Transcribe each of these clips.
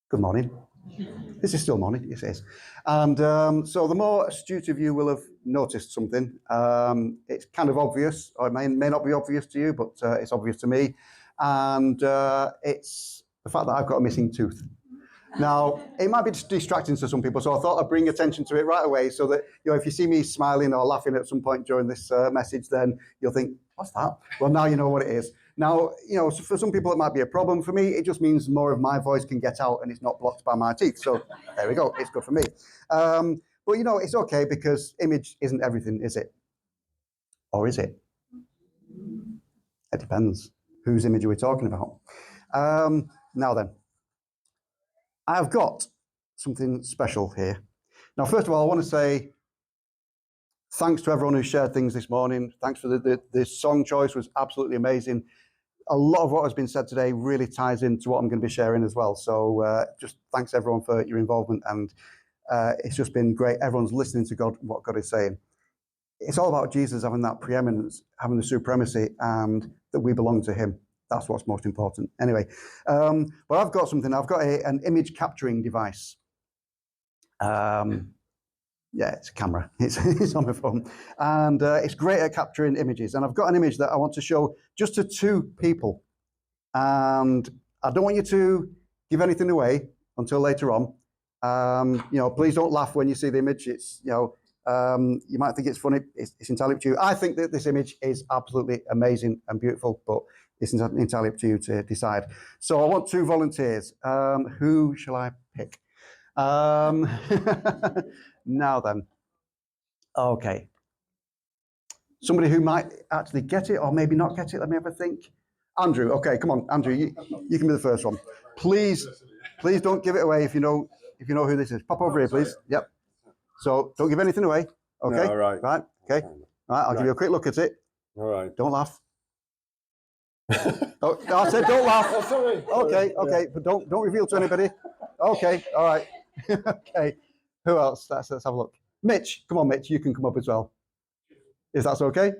Good morning. This is still morning, yes it is. And so the more astute of you will have noticed something. It's kind of obvious, or it may not be obvious to you, but it's obvious to me. And it's the fact that I've got a missing tooth. Now, it might be distracting to some people, so I thought I'd bring attention to it right away so that, if you see me smiling or laughing at some point during this message, then you'll think, what's that? Well, now you know what it is. Now, for some people it might be a problem. For me, it just means more of my voice can get out and it's not blocked by my teeth. So there we go, it's good for me. But it's okay because image isn't everything, is it? Or is it? It depends. Whose image are we talking about? Now then, I've got something special here. Now, first of all, I want to say thanks to everyone who shared things this morning. Thanks for the song choice was absolutely amazing. A lot of what has been said today really ties into what I'm going to be sharing as well. So just thanks everyone for your involvement, and it's just been great. Everyone's listening to God, what God is saying. It's all about Jesus having that preeminence, having the supremacy, and that we belong to him. That's what's most important. Anyway, but I've got something. I've got an image capturing device. Yeah, it's a camera. It's on my phone. And it's great at capturing images. And I've got an image that I want to show just to two people. And I don't want you to give anything away until later on. Please don't laugh when you see the image. It's, you might think it's funny. It's entirely up to you. I think that this image is absolutely amazing and beautiful, but it's entirely up to you to decide. So I want two volunteers. Who shall I pick? Now then, okay. Somebody who might actually get it or maybe not get it. Let me have a think. Andrew, okay, come on, Andrew, you can be the first one. Please don't give it away if you know who this is. Pop over here, please. Yep. So don't give anything away. Okay. No, all right. Right. Okay. All right. I'll give you a quick look at it. All right. Don't laugh. Oh, I said don't laugh. Oh, sorry. Okay. Okay. But don't reveal to anybody. Okay. All right. Okay. Who else? Let's have a look. Mitch, come on, Mitch. You can come up as well. If that's okay.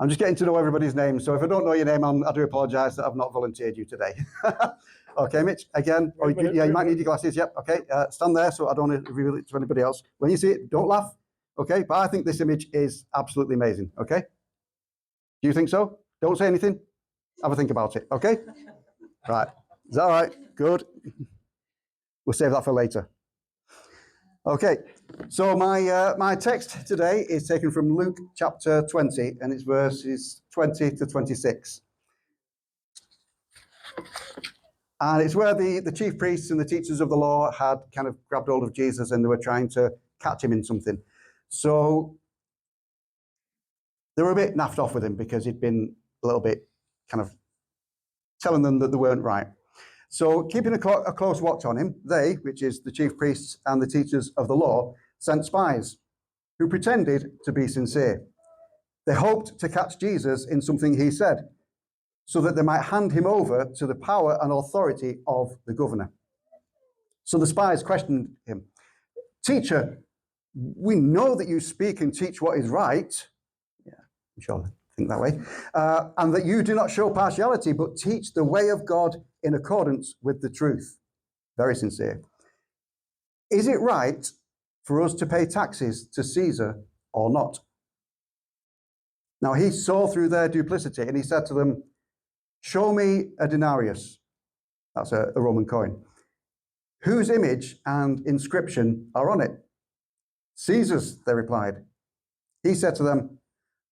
I'm just getting to know everybody's name. So if I don't know your name, I do apologise that I've not volunteered you today. Okay, Mitch. Again. Oh, yeah, you might need your glasses. Yep. Okay. Stand there so I don't want to reveal it to anybody else. When you see it, don't laugh. Okay. But I think this image is absolutely amazing. Okay. Do you think so? Don't say anything. Have a think about it. Okay. Right. Is that all right? Good. We'll save that for later. Okay, so my text today is taken from Luke chapter 20, and it's verses 20 to 26. And it's where the chief priests and the teachers of the law had kind of grabbed hold of Jesus and they were trying to catch him in something. So they were a bit naffed off with him because he'd been a little bit kind of telling them that they weren't right. So keeping a close watch on him, they, which is the chief priests and the teachers of the law, sent spies who pretended to be sincere. They hoped to catch Jesus in something he said, so that they might hand him over to the power and authority of the governor. So the spies questioned him. Teacher, we know that you speak and teach what is right. Yeah, I'm sure they think that way. And that you do not show partiality, but teach the way of God in accordance with the truth. Very sincere. Is it right for us to pay taxes to Caesar or not? Now he saw through their duplicity and he said to them, show me a denarius. That's a Roman coin. Whose image and inscription are on it? Caesar's, they replied. He said to them,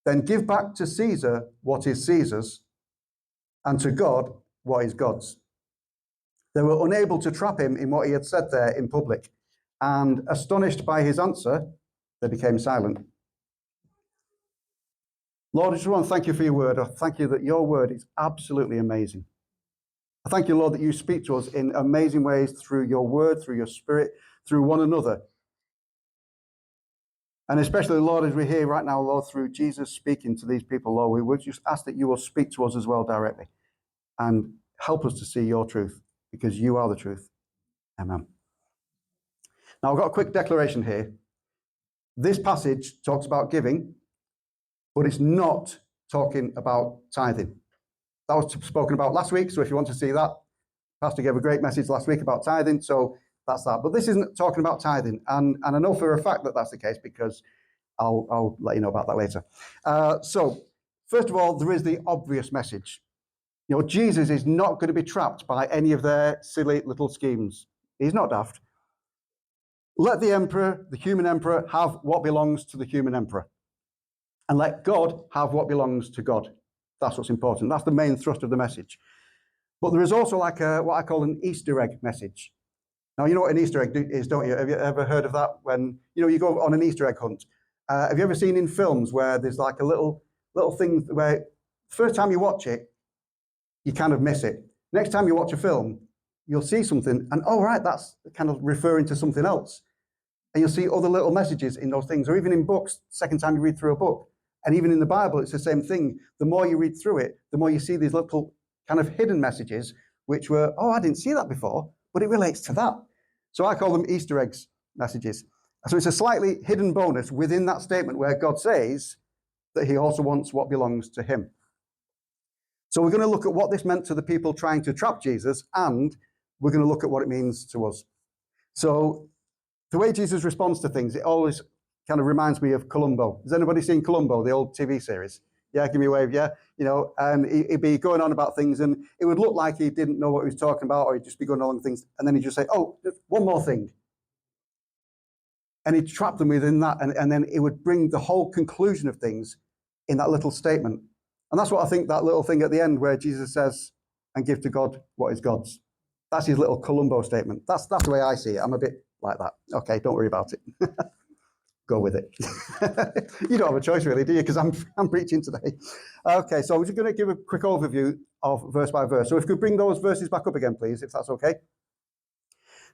then give back to Caesar what is Caesar's, and to God what is God's. They were unable to trap him in what he had said there in public, and astonished by his answer, they became silent. Lord, I just want to thank you for your word. I thank you that your word is absolutely amazing. I thank you, Lord, that you speak to us in amazing ways through your word, through your spirit, through one another. And especially, Lord, as we're here right now, Lord, through Jesus speaking to these people, Lord, we would just ask that you will speak to us as well directly and help us to see your truth, because you are the truth. Amen. Now, I've got a quick declaration here. This passage talks about giving, but it's not talking about tithing. That was spoken about last week. So if you want to see that, Pastor gave a great message last week about tithing. So that's that. But this isn't talking about tithing. And I know for a fact that that's the case because I'll let you know about that later. So first of all, there is the obvious message. You know, Jesus is not going to be trapped by any of their silly little schemes. He's not daft. Let the emperor, the human emperor, have what belongs to the human emperor. And let God have what belongs to God. That's what's important. That's the main thrust of the message. But there is also like what I call an Easter egg message. Now, you know what an Easter egg is, don't you? Have you ever heard of that? When, you know, you go on an Easter egg hunt. Have you ever seen in films where there's like a little thing where first time you watch it, you kind of miss it. Next time you watch a film, you'll see something and, oh, right, that's kind of referring to something else. And you'll see other little messages in those things, or even in books, second time you read through a book. And even in the Bible, it's the same thing. The more you read through it, the more you see these little kind of hidden messages, which were, oh, I didn't see that before, but it relates to that. So I call them Easter eggs messages. So it's a slightly hidden bonus within that statement where God says that he also wants what belongs to him. So we're going to look at what this meant to the people trying to trap Jesus, and we're going to look at what it means to us. So the way Jesus responds to things, it always kind of reminds me of Columbo. Has anybody seen Columbo, the old TV series? Yeah, give me a wave, yeah. You know, and he'd be going on about things, and it would look like he didn't know what he was talking about, or he'd just be going along things, and then he'd just say, oh, one more thing. And he'd trap them within that, and then it would bring the whole conclusion of things in that little statement. And that's what I think that little thing at the end where Jesus says, and give to God what is God's. That's his little Columbo statement. That's the way I see it. I'm a bit like that. Okay, don't worry about it. Go with it. You don't have a choice really, do you? Because I'm preaching today. Okay, so we're just going to give a quick overview of verse by verse. So if you could bring those verses back up again, please, if that's okay.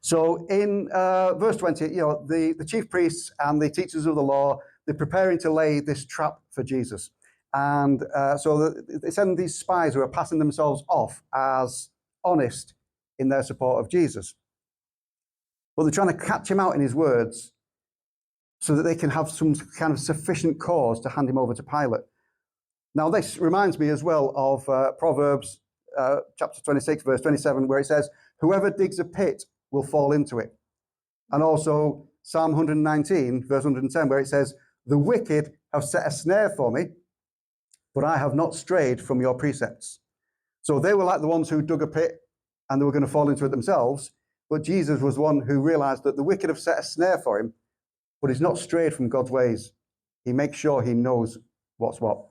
So in verse 20, you know, the chief priests and the teachers of the law, they're preparing to lay this trap for Jesus. And so they send these spies who are passing themselves off as honest in their support of Jesus. But they're trying to catch him out in his words so that they can have some kind of sufficient cause to hand him over to Pilate. Now, this reminds me as well of Proverbs chapter 26, verse 27, where it says, whoever digs a pit will fall into it. And also Psalm 119, verse 110, where it says, the wicked have set a snare for me, but I have not strayed from your precepts. So they were like the ones who dug a pit and they were going to fall into it themselves. But Jesus was one who realized that the wicked have set a snare for him, but he's not strayed from God's ways. He makes sure he knows what's what.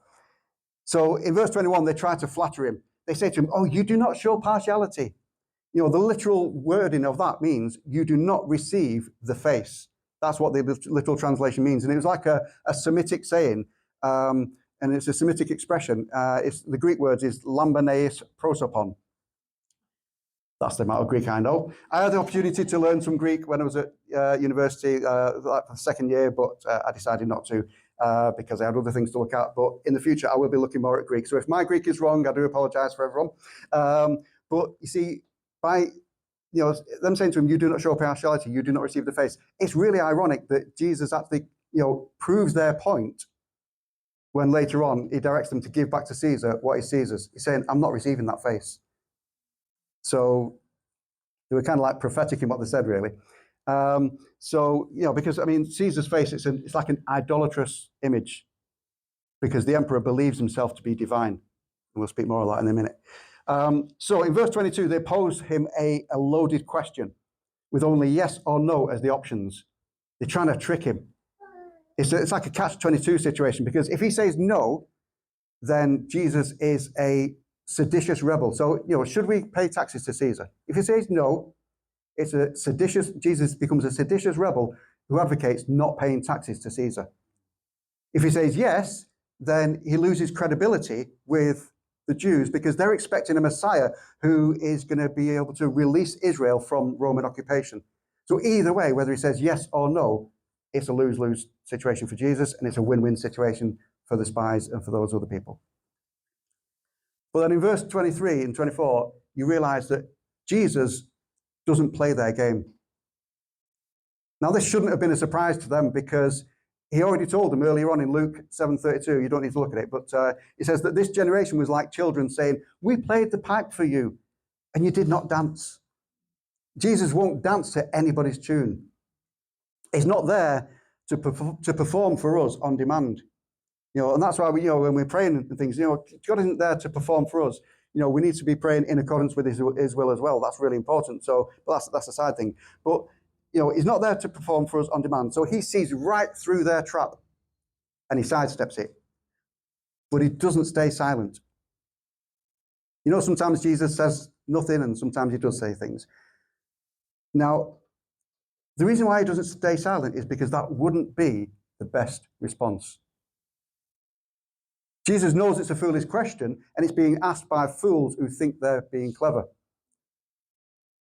So in verse 21, they try to flatter him. They say to him, oh, you do not show partiality. You know, the literal wording of that means you do not receive the face. That's what the literal translation means. And it was like a Semitic saying, and it's a Semitic expression. The Greek word is lambaneis prosopon. That's the amount of Greek I know. I had the opportunity to learn some Greek when I was at university, like the second year, but I decided not to because I had other things to look at. But in the future, I will be looking more at Greek. So if my Greek is wrong, I do apologize for everyone. But you see, by them saying to him, you do not show partiality, you do not receive the face, it's really ironic that Jesus actually proves their point when later on he directs them to give back to Caesar what is Caesar's. He's saying, I'm not receiving that face. So they were kind of like prophetic in what they said, really. Because, I mean, Caesar's face, it's like an idolatrous image because the emperor believes himself to be divine. And we'll speak more of that in a minute. So in verse 22, they pose him a loaded question with only yes or no as the options. They're trying to trick him. It's like a catch-22 situation because if he says no, then Jesus is a seditious rebel. So, should we pay taxes to Caesar? If he says no, Jesus becomes a seditious rebel who advocates not paying taxes to Caesar. If he says yes, then he loses credibility with the Jews because they're expecting a Messiah who is going to be able to release Israel from Roman occupation. So either way, whether he says yes or no, it's a lose-lose situation for Jesus and it's a win-win situation for the spies and for those other people. But then in verse 23 and 24, you realize that Jesus doesn't play their game. Now, this shouldn't have been a surprise to them because he already told them earlier on in Luke 7:32, you don't need to look at it, but he says that this generation was like children saying, we played the pipe for you, and you did not dance. Jesus won't dance to anybody's tune. He's not there to perform for us on demand. And that's why we, when we're praying and things, God isn't there to perform for us. We need to be praying in accordance with his will as well. That's really important. So, but that's a side thing. But he's not there to perform for us on demand. So he sees right through their trap and he sidesteps it. But he doesn't stay silent. Sometimes Jesus says nothing and sometimes he does say things. Now, the reason why he doesn't stay silent is because that wouldn't be the best response. Jesus knows it's a foolish question and it's being asked by fools who think they're being clever.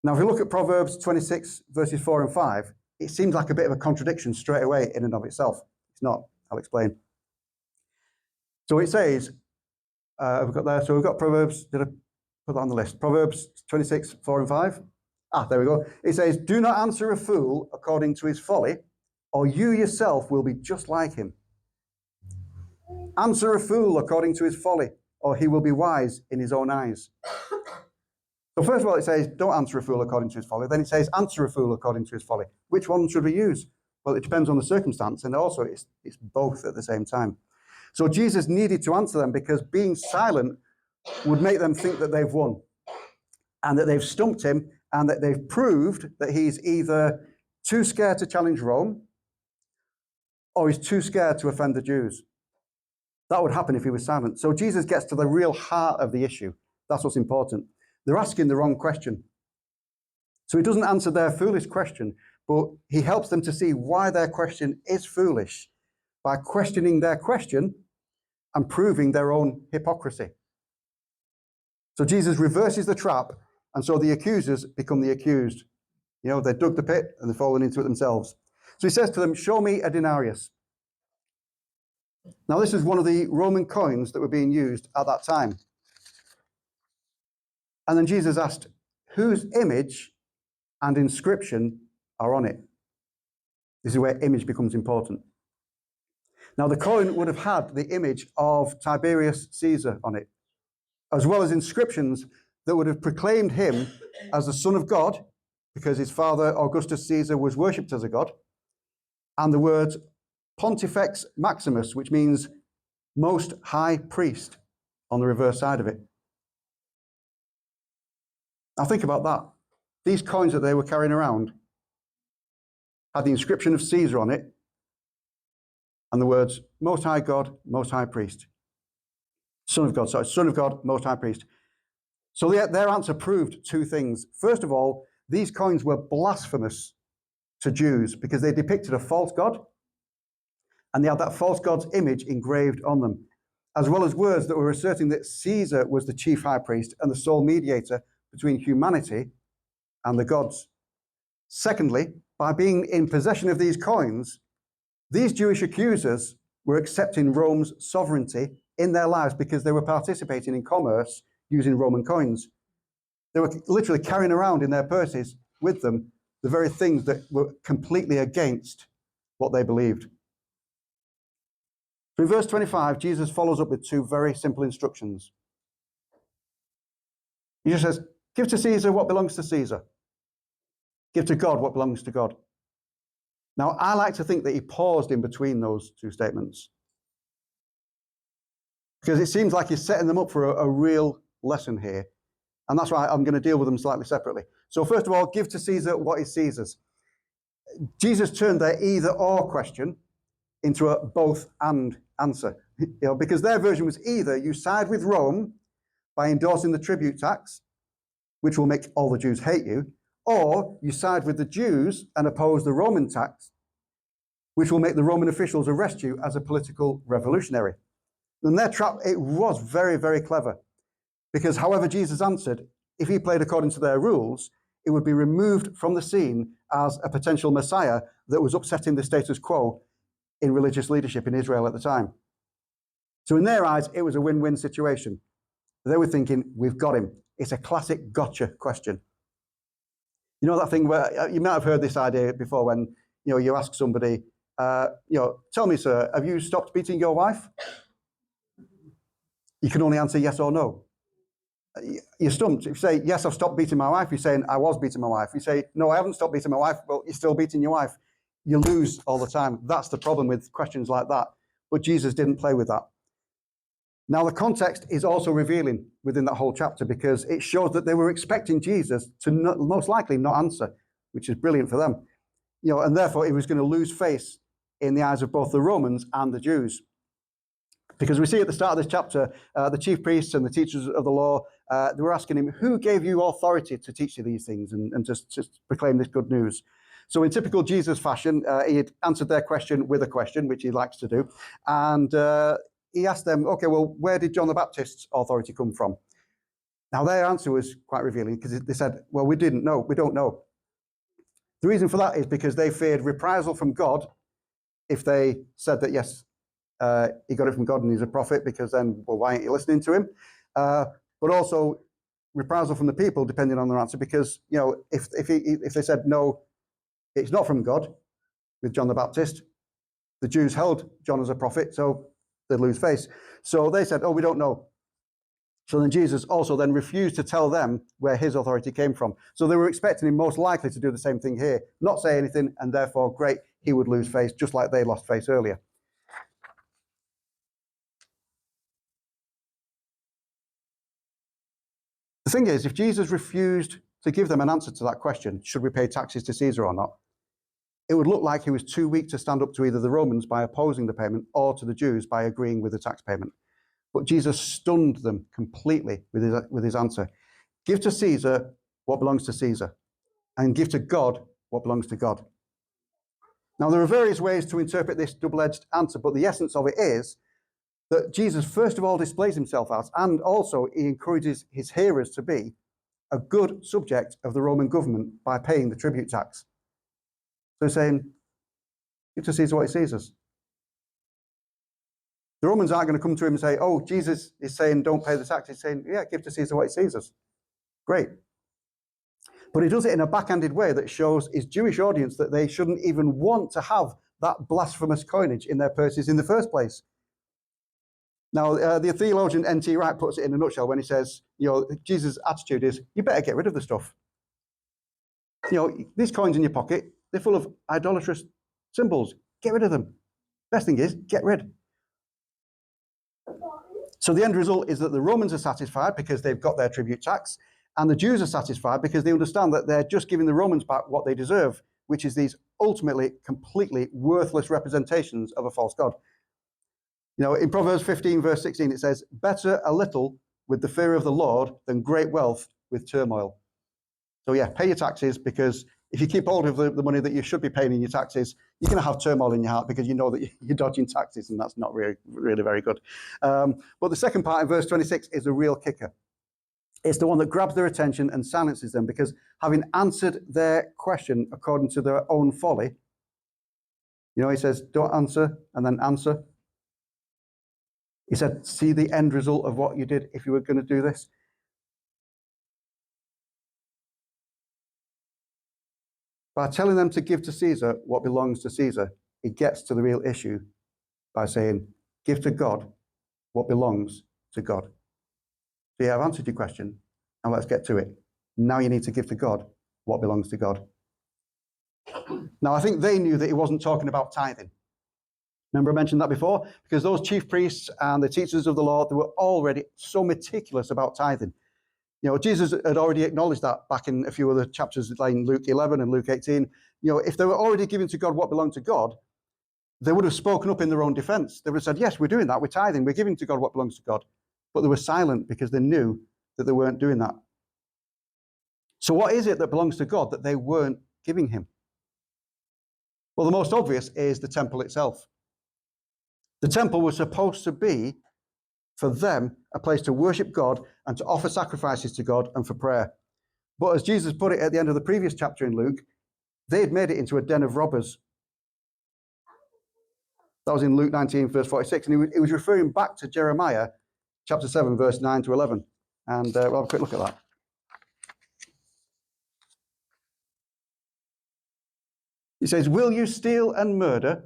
Now, if we look at Proverbs 26, verses 4 and 5, it seems like a bit of a contradiction straight away in and of itself. It's not. I'll explain. So it says, we've got there. So we've got Proverbs. Did I put that on the list? Proverbs 26, 4 and 5. There we go. It says, do not answer a fool according to his folly, or you yourself will be just like him. Answer a fool according to his folly, or he will be wise in his own eyes. So first of all, it says, don't answer a fool according to his folly. Then it says, answer a fool according to his folly. Which one should we use? Well, it depends on the circumstance, and also it's both at the same time. So Jesus needed to answer them because being silent would make them think that they've won and that they've stumped him and that they've proved that he's either too scared to challenge Rome or he's too scared to offend the Jews. That would happen if he was silent. So Jesus gets to the real heart of the issue. That's what's important. They're asking the wrong question. So he doesn't answer their foolish question, but he helps them to see why their question is foolish by questioning their question and proving their own hypocrisy. So Jesus reverses the trap, and so the accusers become the accused. They dug the pit and they've fallen into it themselves. So he says to them, show me a denarius. Now, this is one of the Roman coins that were being used at that time. And then Jesus asked, whose image and inscription are on it? This is where image becomes important. Now, the coin would have had the image of Tiberius Caesar on it, as well as inscriptions that would have proclaimed him as the Son of God, because his father, Augustus Caesar, was worshipped as a god, and the words Pontifex Maximus, which means Most High Priest, on the reverse side of it. Now think about that. These coins that they were carrying around had the inscription of Caesar on it and the words Most High God, Most High Priest. Son of God, Most High Priest. So their answer proved two things. First of all, these coins were blasphemous to Jews because they depicted a false god and they had that false god's image engraved on them, as well as words that were asserting that Caesar was the chief high priest and the sole mediator between humanity and the gods. Secondly, by being in possession of these coins, these Jewish accusers were accepting Rome's sovereignty in their lives because they were participating in commerce using Roman coins. They were literally carrying around in their purses with them the very things that were completely against what they believed. So in verse 25, Jesus follows up with two very simple instructions. He just says, give to Caesar what belongs to Caesar. Give to God what belongs to God. Now, I like to think that he paused in between those two statements because it seems like he's setting them up for a real lesson here. And that's why I'm going to deal with them slightly separately. So first of all, give to Caesar what is Caesar's. Jesus turned their either or question into a both and answer. Because their version was either you side with Rome by endorsing the tribute tax, which will make all the Jews hate you, or you side with the Jews and oppose the Roman tax, which will make the Roman officials arrest you as a political revolutionary. And their trap, it was very, very clever. Because however Jesus answered, if he played according to their rules, it would be removed from the scene as a potential Messiah that was upsetting the status quo in religious leadership in Israel at the time. So in their eyes, it was a win-win situation. They were thinking, we've got him. It's a classic gotcha question. You know that thing where you might have heard this idea before when you ask somebody, tell me, sir, have you stopped beating your wife? You can only answer yes or no. You're stumped. If you say, yes, I've stopped beating my wife, you're saying, I was beating my wife. You say, no, I haven't stopped beating my wife. Well, you're still beating your wife. You lose all the time. That's the problem with questions like that. But Jesus didn't play with that. Now, the context is also revealing within that whole chapter, because it shows that they were expecting Jesus to most likely not answer, which is brilliant for them. And therefore he was going to lose face in the eyes of both the Romans and the Jews. Because we see at the start of this chapter, the chief priests and the teachers of the law, they were asking him, who gave you authority to teach you these things and just proclaim this good news? So in typical Jesus fashion, he had answered their question with a question, which he likes to do. And he asked them, okay, well, where did John the Baptist's authority come from? Now, their answer was quite revealing, because they said, well, we didn't know. We don't know. The reason for that is because they feared reprisal from God if they said that, yes, he got it from God and he's a prophet, because then, well, why aren't you listening to him? But also reprisal from the people, depending on their answer, because, if they said, no, it's not from God with John the Baptist, the Jews held John as a prophet, so they'd lose face. So they said, oh, we don't know. So then Jesus also then refused to tell them where his authority came from. So they were expecting him most likely to do the same thing here, not say anything, and therefore, great, he would lose face, just like they lost face earlier. The thing is, if Jesus refused to give them an answer to that question, should we pay taxes to Caesar or not, it would look like he was too weak to stand up to either the Romans by opposing the payment or to the Jews by agreeing with the tax payment. But Jesus stunned them completely with his answer. Give to Caesar what belongs to Caesar, and give to God what belongs to God. Now, there are various ways to interpret this double-edged answer, but the essence of it is that Jesus, first of all, displays himself as, and also he encourages his hearers to be, a good subject of the Roman government by paying the tribute tax. So he's saying, give to Caesar what is Caesar's. The Romans aren't going to come to him and say, oh, Jesus is saying don't pay the tax. He's saying, yeah, give to Caesar what is Caesar's. Great. But he does it in a backhanded way that shows his Jewish audience that they shouldn't even want to have that blasphemous coinage in their purses in the first place. Now, the theologian N.T. Wright puts it in a nutshell when he says, Jesus' attitude is, you better get rid of the stuff. These coins in your pocket, they're full of idolatrous symbols. Get rid of them. Best thing is, get rid. So the end result is that the Romans are satisfied because they've got their tribute tax, and the Jews are satisfied because they understand that they're just giving the Romans back what they deserve, which is these ultimately completely worthless representations of a false god. In Proverbs 15, verse 16, it says, better a little with the fear of the Lord than great wealth with turmoil. So yeah, pay your taxes, because if you keep hold of the money that you should be paying in your taxes, you're going to have turmoil in your heart because you know that you're dodging taxes, and that's not really very good. But the second part in verse 26 is a real kicker. It's the one that grabs their attention and silences them, because having answered their question according to their own folly, he says, don't answer, and then answer. He said, see the end result of what you did if you were going to do this. By telling them to give to Caesar what belongs to Caesar, he gets to the real issue by saying, give to God what belongs to God. So yeah, I've answered your question, and let's get to it. Now you need to give to God what belongs to God. Now, I think they knew that he wasn't talking about tithing. Remember I mentioned that before? Because those chief priests and the teachers of the law, they were already so meticulous about tithing. Jesus had already acknowledged that back in a few other chapters, like in Luke 11 and Luke 18. If they were already giving to God what belonged to God, they would have spoken up in their own defense. They would have said, yes, we're doing that, we're tithing, we're giving to God what belongs to God. But they were silent because they knew that they weren't doing that. So what is it that belongs to God that they weren't giving him? Well, the most obvious is the temple itself. The temple was supposed to be, for them, a place to worship God and to offer sacrifices to God and for prayer. But as Jesus put it at the end of the previous chapter in Luke, they had made it into a den of robbers. That was in Luke 19, verse 46. And he was referring back to Jeremiah chapter 7, verse 9 to 11. And we'll have a quick look at that. He says, will you steal and murder,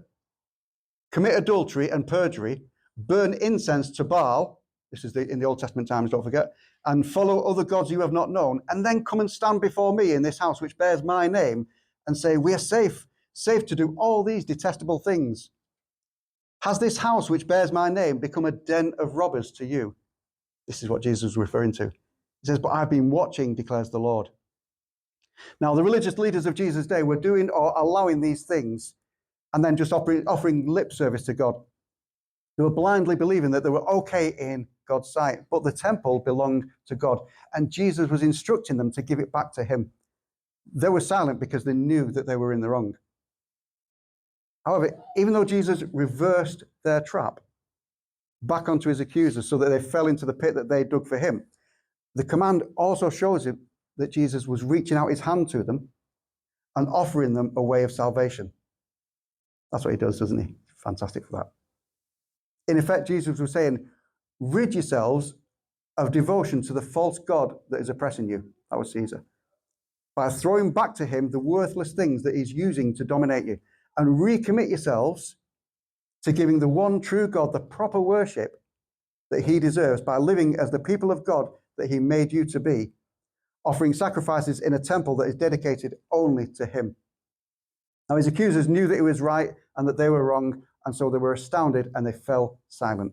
commit adultery and perjury, burn incense to Baal, this is in the Old Testament times, don't forget, and follow other gods you have not known, and then come and stand before me in this house which bears my name and say, we are safe to do all these detestable things. Has this house which bears my name become a den of robbers to you? This is what Jesus is referring to. He says, but I've been watching, declares the Lord. Now, the religious leaders of Jesus' day were doing or allowing these things and then just offering lip service to God. They were blindly believing that they were okay in God's sight, but the temple belonged to God, and Jesus was instructing them to give it back to him. They were silent because they knew that they were in the wrong. However, even though Jesus reversed their trap back onto his accusers so that they fell into the pit that they dug for him, the command also shows him that Jesus was reaching out his hand to them and offering them a way of salvation. That's what he does, doesn't he? Fantastic for that. In effect, Jesus was saying, rid yourselves of devotion to the false god that is oppressing you. That was Caesar. By throwing back to him the worthless things that he's using to dominate you, and recommit yourselves to giving the one true God the proper worship that he deserves by living as the people of God that he made you to be, offering sacrifices in a temple that is dedicated only to him. Now his accusers knew that he was right and that they were wrong, and so they were astounded and they fell silent.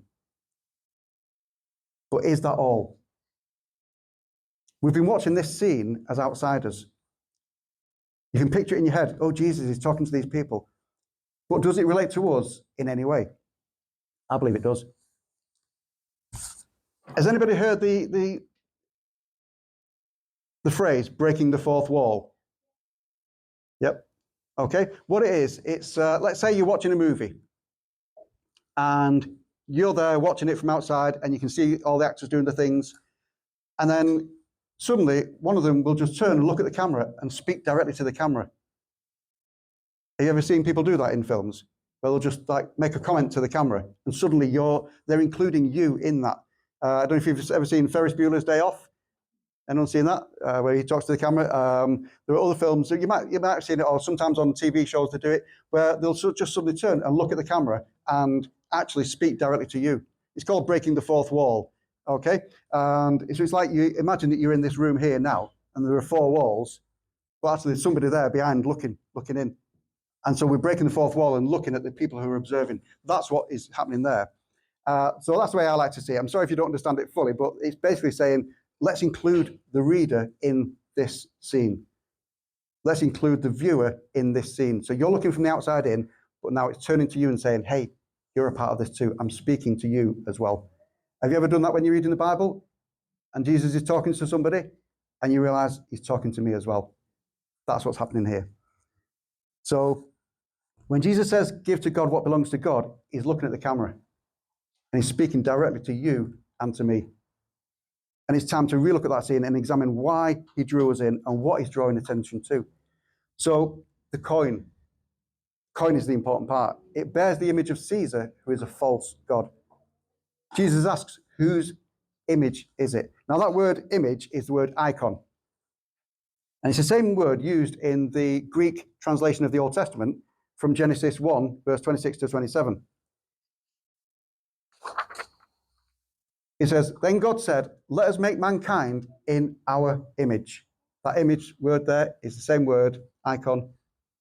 But is that all? We've been watching this scene as outsiders. You can picture it in your head, oh, Jesus is talking to these people. But does it relate to us in any way? I believe it does. Has anybody heard the phrase, breaking the fourth wall? Yep. Okay. What it is, it's, let's say you're watching a movie and you're there watching it from outside and you can see all the actors doing the things. And then suddenly one of them will just turn and look at the camera and speak directly to the camera. Have you ever seen people do that in films? Where they'll just like make a comment to the camera and suddenly they're including you in that. I don't know if you've ever seen Ferris Bueller's Day Off. Anyone seen that? Where he talks to the camera. There are other films, you might have seen it, or sometimes on TV shows they do it, where they'll just suddenly turn and look at the camera and actually speak directly to you. It's called breaking the fourth wall. Okay? And it's like you imagine that you're in this room here now, and there are four walls, but actually there's somebody there behind looking in. And so we're breaking the fourth wall and looking at the people who are observing. That's what is happening there. So that's the way I like to see it. I'm sorry if you don't understand it fully, but it's basically saying, let's include the reader in this scene. Let's include the viewer in this scene. So you're looking from the outside in, but now it's turning to you and saying, hey, you're a part of this too. I'm speaking to you as well. Have you ever done that when you're reading the Bible and Jesus is talking to somebody and you realize he's talking to me as well? That's what's happening here. So when Jesus says, give to God what belongs to God, he's looking at the camera and he's speaking directly to you and to me. And it's time to relook at that scene and examine why he drew us in and what he's drawing attention to. So the coin is the important part. It bears the image of Caesar, who is a false god. Jesus asks, whose image is it? Now that word image is the word icon. And it's the same word used in the Greek translation of the Old Testament from Genesis 1, verse 26 to 27. It says, then God said, let us make mankind in our image. That image word there is the same word, icon,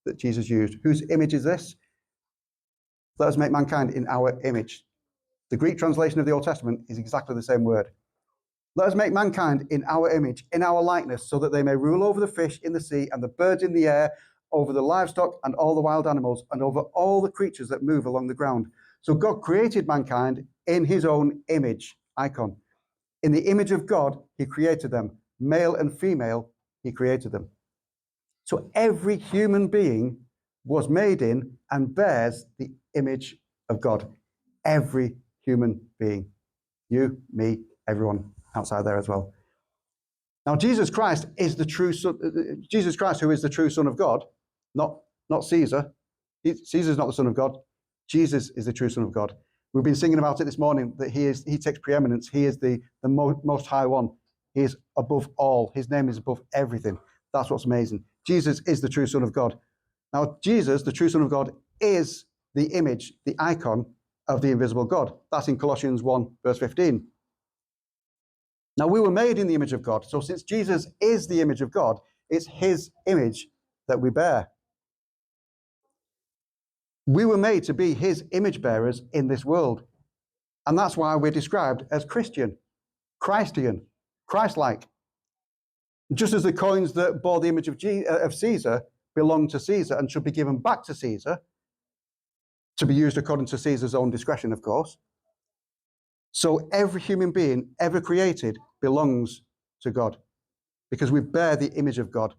that Jesus used. Whose image is this? Let us make mankind in our image. The Greek translation of the Old Testament is exactly the same word. Let us make mankind in our image, in our likeness, so that they may rule over the fish in the sea and the birds in the air, over the livestock and all the wild animals, and over all the creatures that move along the ground. So God created mankind in his own image, icon. In the image of God, he created them. Male and female, he created them. So every human being was made in and bears the image of God. Every human being. You, me, everyone outside there as well. Now, Jesus Christ is the true son. Jesus Christ, who is the true Son of God, not Caesar. Caesar's not the Son of God. Jesus is the true Son of God. We've been singing about it this morning, that he takes preeminence. He is the most high one. He is above all. His name is above everything. That's what's amazing. Jesus is the true Son of God. Now, Jesus, the true Son of God, is the image, the icon of the invisible God. That's in Colossians 1, verse 15. Now, we were made in the image of God. So since Jesus is the image of God, it's his image that we bear. We were made to be his image bearers in this world. And that's why we're described as Christian, Christian, Christ-like. Just as the coins that bore the image of Caesar belong to Caesar and should be given back to Caesar, to be used according to Caesar's own discretion, of course. So every human being ever created belongs to God because we bear the image of God,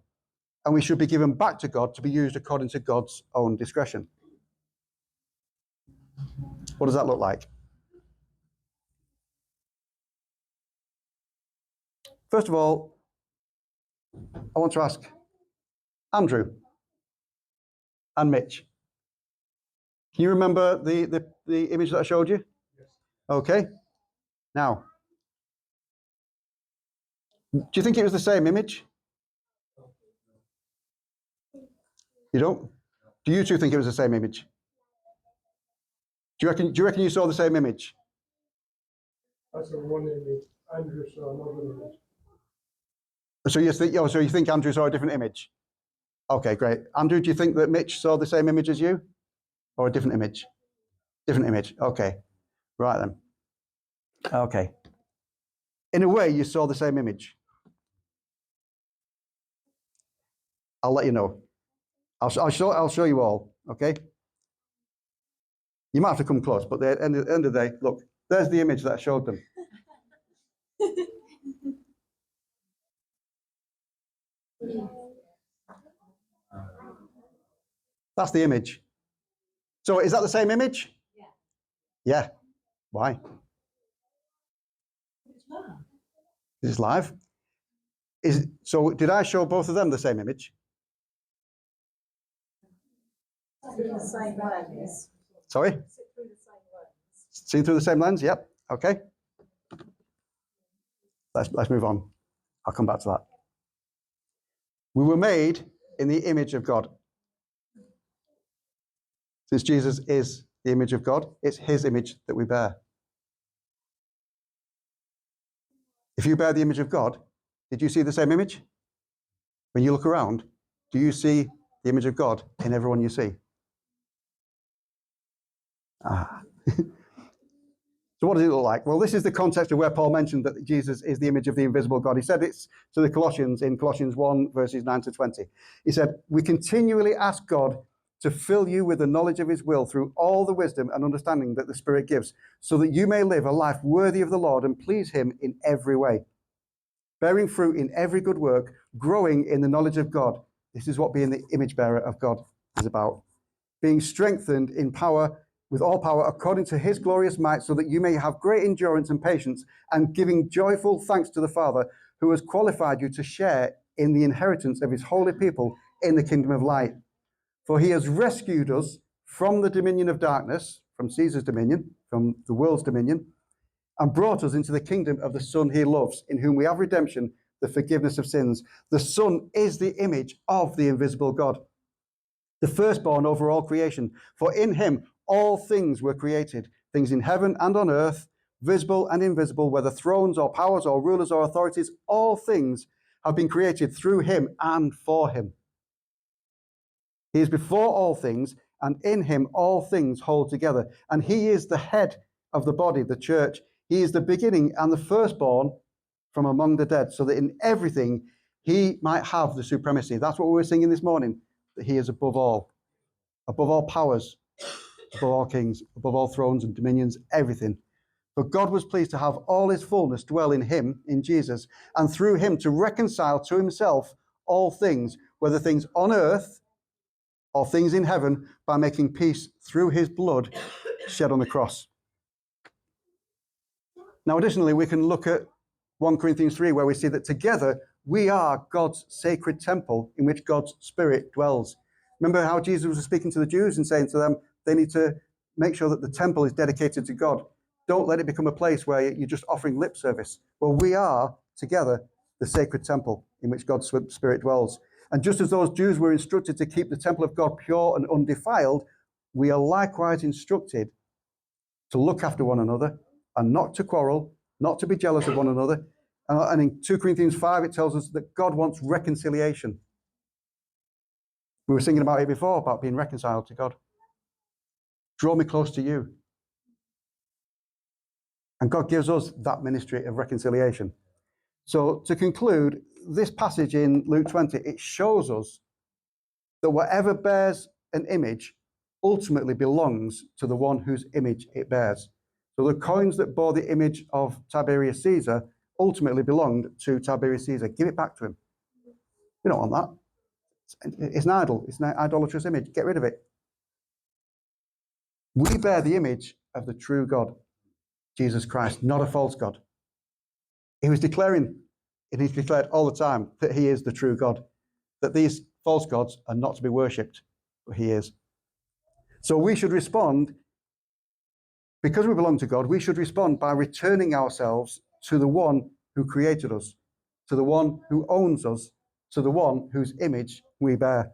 and we should be given back to God to be used according to God's own discretion. What does that look like? First of all, I want to ask Andrew and Mitch. Can you remember the image that I showed you? Yes. Okay. Now, do you think it was the same image? You don't? Do you two think it was the same image? Do you reckon you saw the same image? I saw one image. Andrew saw another image. So you think Andrew saw a different image? Okay, great. Andrew, do you think that Mitch saw the same image as you? Or a different image? Different image. Okay. Right then. Okay. In a way, you saw the same image. I'll let you know. I'll show you all, okay? You might have to come close, but at the end of the day, look, there's the image that I showed them. That's the image. So is that the same image? Yeah. Yeah. Why? Is it live? So did I show both of them the same image? The same lens. Sorry? Seen through the same lens? Yep. Okay. Let's move on. I'll come back to that. We were made in the image of God. Since Jesus is the image of God, it's his image that we bear. If you bear the image of God, did you see the same image? When you look around, do you see the image of God in everyone you see? So what does it look like? Well, this is the context of where Paul mentioned that Jesus is the image of the invisible God. He said it's to the Colossians in Colossians 1, verses 9 to 20. He said, we continually ask God to fill you with the knowledge of his will through all the wisdom and understanding that the Spirit gives, so that you may live a life worthy of the Lord and please him in every way, bearing fruit in every good work, growing in the knowledge of God. This is what being the image bearer of God is about. Being strengthened in power, with all power according to his glorious might, so that you may have great endurance and patience, and giving joyful thanks to the Father, who has qualified you to share in the inheritance of his holy people in the kingdom of light. For he has rescued us from the dominion of darkness, from Caesar's dominion, from the world's dominion, and brought us into the kingdom of the Son he loves, in whom we have redemption, the forgiveness of sins. The Son is the image of the invisible God, the firstborn over all creation. For in him all things were created, things in heaven and on earth, visible and invisible, whether thrones or powers or rulers or authorities, all things have been created through him and for him. He is before all things, and in him all things hold together. And he is the head of the body, the church. He is the beginning and the firstborn from among the dead, so that in everything he might have the supremacy. That's what we were singing this morning, that he is above all powers, above all kings, above all thrones and dominions, everything. But God was pleased to have all his fullness dwell in him, in Jesus, and through him to reconcile to himself all things, whether things on earth or things in heaven, by making peace through his blood shed on the cross. Now, additionally, we can look at 1 Corinthians 3, where we see that together we are God's sacred temple in which God's Spirit dwells. Remember how Jesus was speaking to the Jews and saying to them, they need to make sure that the temple is dedicated to God. Don't let it become a place where you're just offering lip service. Well, we are together the sacred temple in which God's Spirit dwells. And just as those Jews were instructed to keep the temple of God pure and undefiled, we are likewise instructed to look after one another and not to quarrel, not to be jealous of one another. And in 2 Corinthians 5, it tells us that God wants reconciliation. We were singing about it before, about being reconciled to God. Draw me close to you. And God gives us that ministry of reconciliation. So to conclude, this passage in Luke 20, it shows us that whatever bears an image ultimately belongs to the one whose image it bears. So the coins that bore the image of Tiberius Caesar ultimately belonged to Tiberius Caesar. Give it back to him. We don't want that. It's an idol. It's an idolatrous image. Get rid of it. We bear the image of the true God, Jesus Christ, not a false God. He was declaring, and he's declared all the time, that he is the true God, that these false gods are not to be worshipped, but he is. So we should respond, because we belong to God, we should respond by returning ourselves to the one who created us, to the one who owns us, to the one whose image we bear.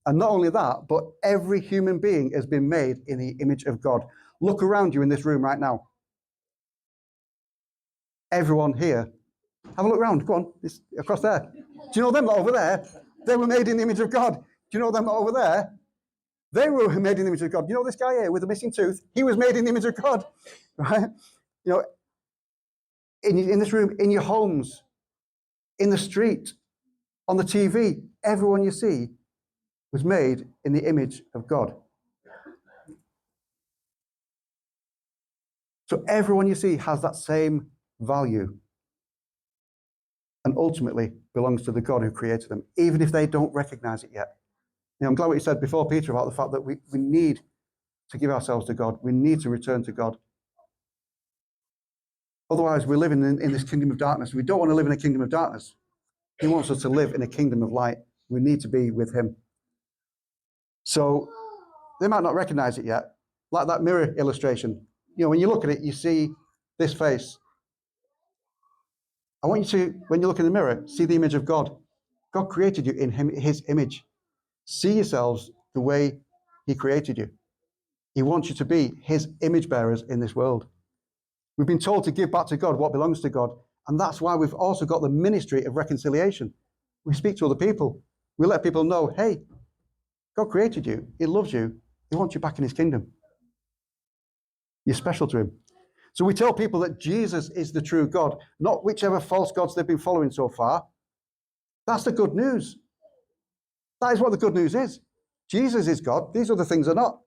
And not only that, but every human being has been made in the image of God. Look around you in this room right now. Everyone here. Have a look around. Go on, it's across there. Do you know them lot over there? They were made in the image of God. Do you know them lot over there? They were made in the image of God. You know this guy here with the missing tooth? He was made in the image of God. Right? You know, in this room, in your homes, in the street, on the TV, everyone you see was made in the image of God. So everyone you see has that same value and ultimately belongs to the God who created them, even if they don't recognize it yet. You know, I'm glad what you said before, Peter, about the fact that we need to give ourselves to God. We need to return to God. Otherwise, we're living in this kingdom of darkness. We don't want to live in a kingdom of darkness. He wants us to live in a kingdom of light. We need to be with him. So they might not recognize it yet, like that mirror illustration. You know, when you look at it, you see this face. I want you to, when you look in the mirror, see the image of God. God created you in his image. See yourselves the way he created you. He wants you to be his image bearers in this world. We've been told to give back to God what belongs to God. And that's why we've also got the ministry of reconciliation. We speak to other people. We let people know, hey, God created you. He loves you. He wants you back in his kingdom. You're special to him. So we tell people that Jesus is the true God, not whichever false gods they've been following so far. That's the good news. That is what the good news is. Jesus is God. These other things are not.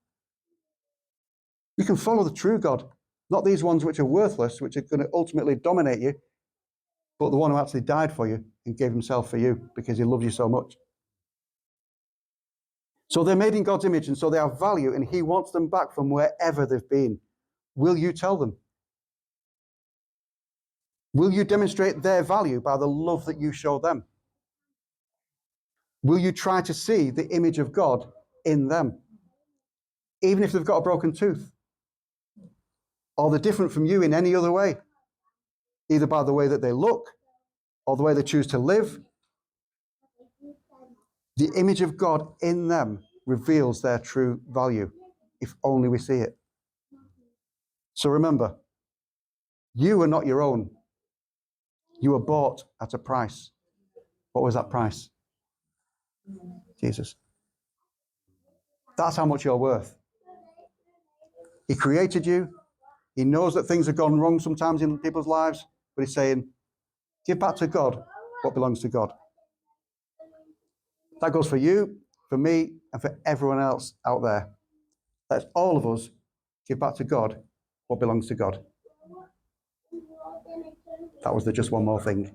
You can follow the true God, not these ones which are worthless, which are going to ultimately dominate you, but the one who actually died for you and gave himself for you because he loves you so much. So they're made in God's image, and so they have value, and he wants them back from wherever they've been. Will you tell them? Will you demonstrate their value by the love that you show them? Will you try to see the image of God in them, even if they've got a broken tooth? Or they're different from you in any other way, either by the way that they look or the way they choose to live? The image of God in them reveals their true value, if only we see it. So remember, you are not your own. You were bought at a price. What was that price? Jesus. That's how much you're worth. He created you. He knows that things have gone wrong sometimes in people's lives, but he's saying, give back to God what belongs to God. That goes for you, for me, and for everyone else out there. Let's all of us give back to God what belongs to God. That was the just one more thing.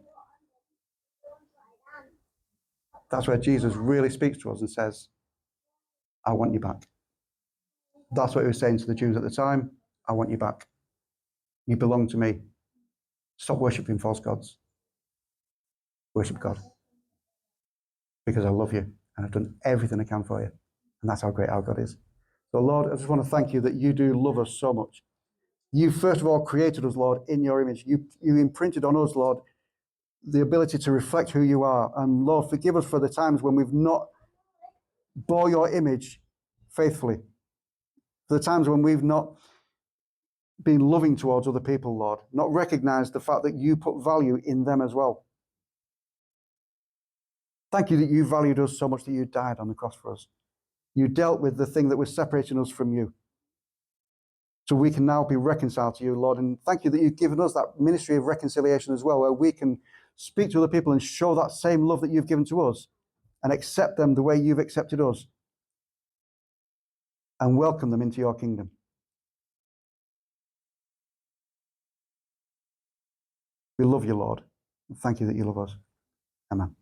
That's where Jesus really speaks to us and says, I want you back. That's what he was saying to the Jews at the time. I want you back. You belong to me. Stop worshipping false gods. Worship God. Because I love you and I've done everything I can for you. And that's how great our God is. So Lord, I just want to thank you that you do love us so much. You first of all created us, Lord, in your image. You imprinted on us, Lord, the ability to reflect who you are. And Lord, forgive us for the times when we've not bore your image faithfully. For the times when we've not been loving towards other people, Lord, not recognized the fact that you put value in them as well. Thank you that you valued us so much that you died on the cross for us. You dealt with the thing that was separating us from you. So we can now be reconciled to you, Lord. And thank you that you've given us that ministry of reconciliation as well, where we can speak to other people and show that same love that you've given to us and accept them the way you've accepted us and welcome them into your kingdom. We love you, Lord. Thank you that you love us. Amen.